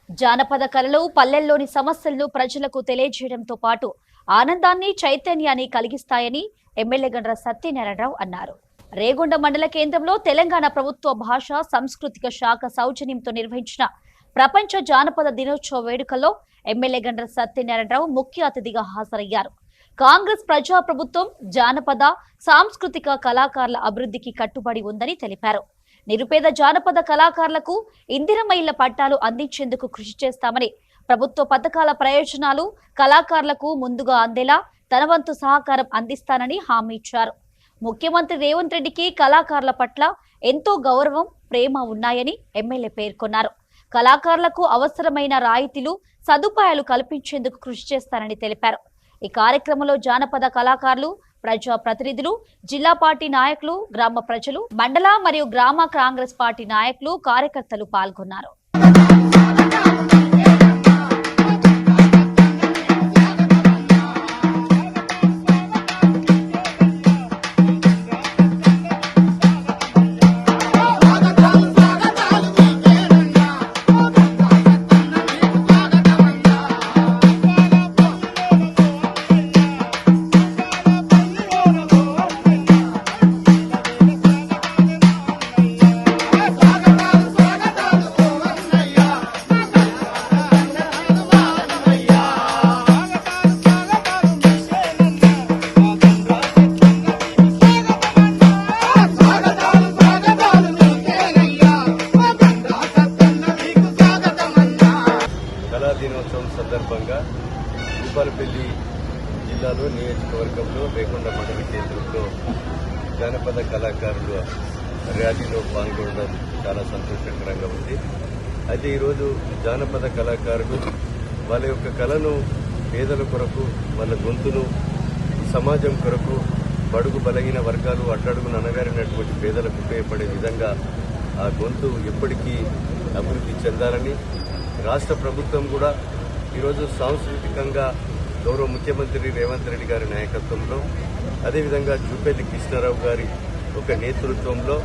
జానపద కళలు పల్లెల్లోని సమస్యలను ప్రజలకు తెలియజేయడంతో పాటు ఆనందాన్ని చైతన్యాన్ని కలిగిస్తాయని ఎమ్మెల్యే గండ్ర సత్యనారాయణరావు అన్నారు. రేగొండ మండల కేంద్రంలో తెలంగాణ ప్రభుత్వ భాష సాంస్కృతిక శాఖ సౌజన్యంతో నిర్వహించిన ప్రపంచ జానపద దినోత్సవ వేడుకల్లో ఎమ్మెల్యే గండ్ర సత్యనారాయణరావు ముఖ్య అతిథిగా హాజరయ్యారు. కాంగ్రెస్ ప్రజా ప్రభుత్వం జానపద సాంస్కృతిక కళాకారుల అభివృద్ధికి కట్టుబడి ఉందని తెలిపారు. నిరుపేద జానపద కళాకారులకు ఇందిరమ్మ ఇళ్ల పట్టాలు అందించేందుకు కృషి చేస్తామని, ప్రభుత్వ పథకాల ప్రయోజనాలు కళాకారులకు ముందుగా అందేలా తన వంతు సహకారం అందిస్తానని హామీ ఇచ్చారు. ముఖ్యమంత్రి రేవంత్ రెడ్డికి కళాకారుల పట్ల ఎంతో గౌరవం, ప్రేమ ఉన్నాయని ఎమ్మెల్యే పేర్కొన్నారు. కళాకారులకు అవసరమైన రాయితీలు, సదుపాయాలు కల్పించేందుకు కృషి చేస్తానని తెలిపారు. ఈ కార్యక్రమంలో జానపద కళాకారులు, ప్రజా ప్రతినిధులు, జిల్లా పార్టీ నాయకులు, గ్రామ ప్రజలు, మండల మరియు గ్రామ కాంగ్రెస్ పార్టీ నాయకులు, కార్యకర్తలు పాల్గొన్నారు. దినోత్సవం సందర్భంగా భూపాలపల్లి జిల్లాలో నియోజకవర్గంలో రేగొండ మండల కేంద్రంలో జానపద కళాకారుల ర్యాలీలో పాల్గొనడం చాలా సంతోషకరంగా ఉంది. అయితే ఈరోజు జానపద కళాకారులు వాళ్ళ యొక్క కళను పేదల కొరకు, వాళ్ళ గొంతును సమాజం కొరకు, బడుగు బలహీన వర్గాలు, అట్టడుగున అనగారినటువంటి పేదలకు ఉపయోగపడే విధంగా ఆ గొంతు ఎప్పటికీ అభివృద్ధి చెందాలని రాష్ట్ర ప్రభుత్వం కూడా ఈరోజు సాంస్కృతికంగా గౌరవ ముఖ్యమంత్రి రేవంత్ రెడ్డి గారి నాయకత్వంలో, అదేవిధంగా జూపల్లి కృష్ణారావు గారి ఒక నేతృత్వంలో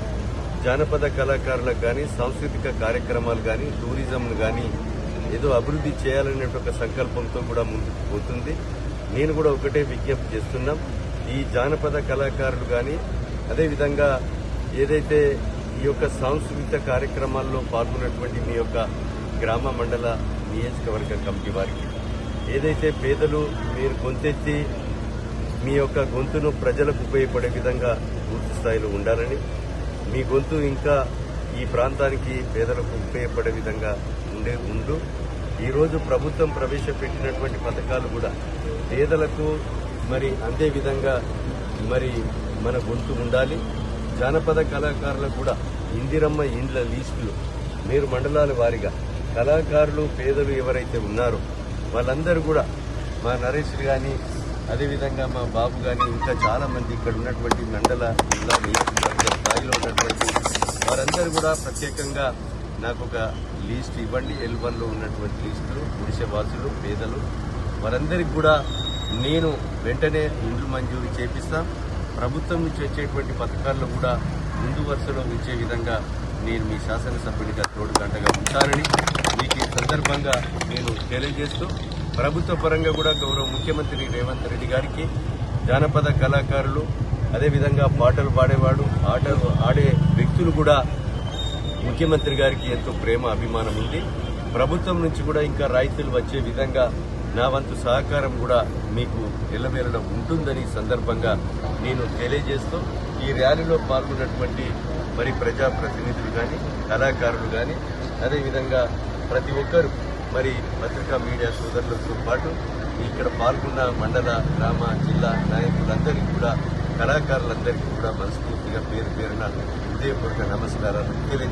జానపద కళాకారులకు కానీ, సాంస్కృతిక కార్యక్రమాలు కానీ, టూరిజంను కానీ ఏదో అభివృద్ధి చేయాలనే ఒక సంకల్పంతో కూడా ముందుకు పోతుంది. నేను కూడా ఒకటే విజ్ఞప్తి చేస్తున్నాం, ఈ జానపద కళాకారులు కానీ, అదేవిధంగా ఏదైతే ఈ యొక్క సాంస్కృతిక కార్యక్రమాల్లో పాల్గొన్నటువంటి మీ యొక్క గ్రామ మండల నియోజకవర్గ కమిటీ వారికి, ఏదైతే పేదలు మీరు గొంతెత్తి మీ యొక్క గొంతును ప్రజలకు ఉపయోగపడే విధంగా పూర్తి స్థాయిలో ఉండాలని, మీ గొంతు ఇంకా ఈ ప్రాంతానికి పేదలకు ఉపయోగపడే విధంగా ఉండు. ఈరోజు ప్రభుత్వం ప్రవేశపెట్టినటువంటి పథకాలు కూడా పేదలకు మరి అందే విధంగా మరి మన గొంతు ఉండాలి. జానపద కళాకారులకు కూడా ఇందిరమ్మ ఇండ్ల లిస్టులు మీరు మండలాల వారీగా కళాకారులు, పేదలు ఎవరైతే ఉన్నారో వాళ్ళందరూ కూడా, మా నరేష్ కానీ, అదేవిధంగా మా బాబు కానీ, ఇంకా చాలా మంది ఇక్కడ ఉన్నటువంటి మండల జిల్లా నియోజకవర్గ స్థాయిలో ఉన్నటువంటి వారందరూ కూడా ప్రత్యేకంగా నాకు ఒక లిస్ట్ ఇవ్వండి. L1లో ఉన్నటువంటి లిస్టులు, గుడిసె వాసులు, పేదలు వారందరికీ కూడా నేను వెంటనే ఇండ్లు మంజూరు చేపిస్తాం. ప్రభుత్వం నుంచి వచ్చేటువంటి పథకాల్లో కూడా ముందు వరుసలో ఉంచే విధంగా నేను మీ శాసనసభ్యుడిగా తోడుగంటగా ఉంటానని మీకు ఈ సందర్భంగా నేను తెలియజేస్తూ, ప్రభుత్వ పరంగా కూడా గౌరవ ముఖ్యమంత్రి రేవంత్ రెడ్డి గారికి జానపద కళాకారులు, అదేవిధంగా పాటలు పాడేవాడు, ఆటలు ఆడే వ్యక్తులు కూడా ముఖ్యమంత్రి గారికి ఎంతో ప్రేమ, అభిమానం ఉంది. ప్రభుత్వం నుంచి కూడా ఇంకా రాయితీలు వచ్చే విధంగా నా వంతు సహకారం కూడా మీకు ఎల్లవేళలా ఉంటుందని సందర్భంగా నేను తెలియజేస్తూ, ఈ ర్యాలీలో పాల్గొన్నటువంటి మరి ప్రజాప్రతినిధులు కానీ, కళాకారులు కానీ, అదేవిధంగా ప్రతి ఒక్కరు మరి పత్రికా మీడియా సోదరులతో పాటు ఇక్కడ పాల్గొన్న మండల, గ్రామ, జిల్లా నాయకులందరికీ కూడా, కళాకారులందరికీ కూడా మనస్ఫూర్తిగా పేరు పేరున హృదయపూర్వక నమస్కారాలు తెలియజేస్తున్నాను.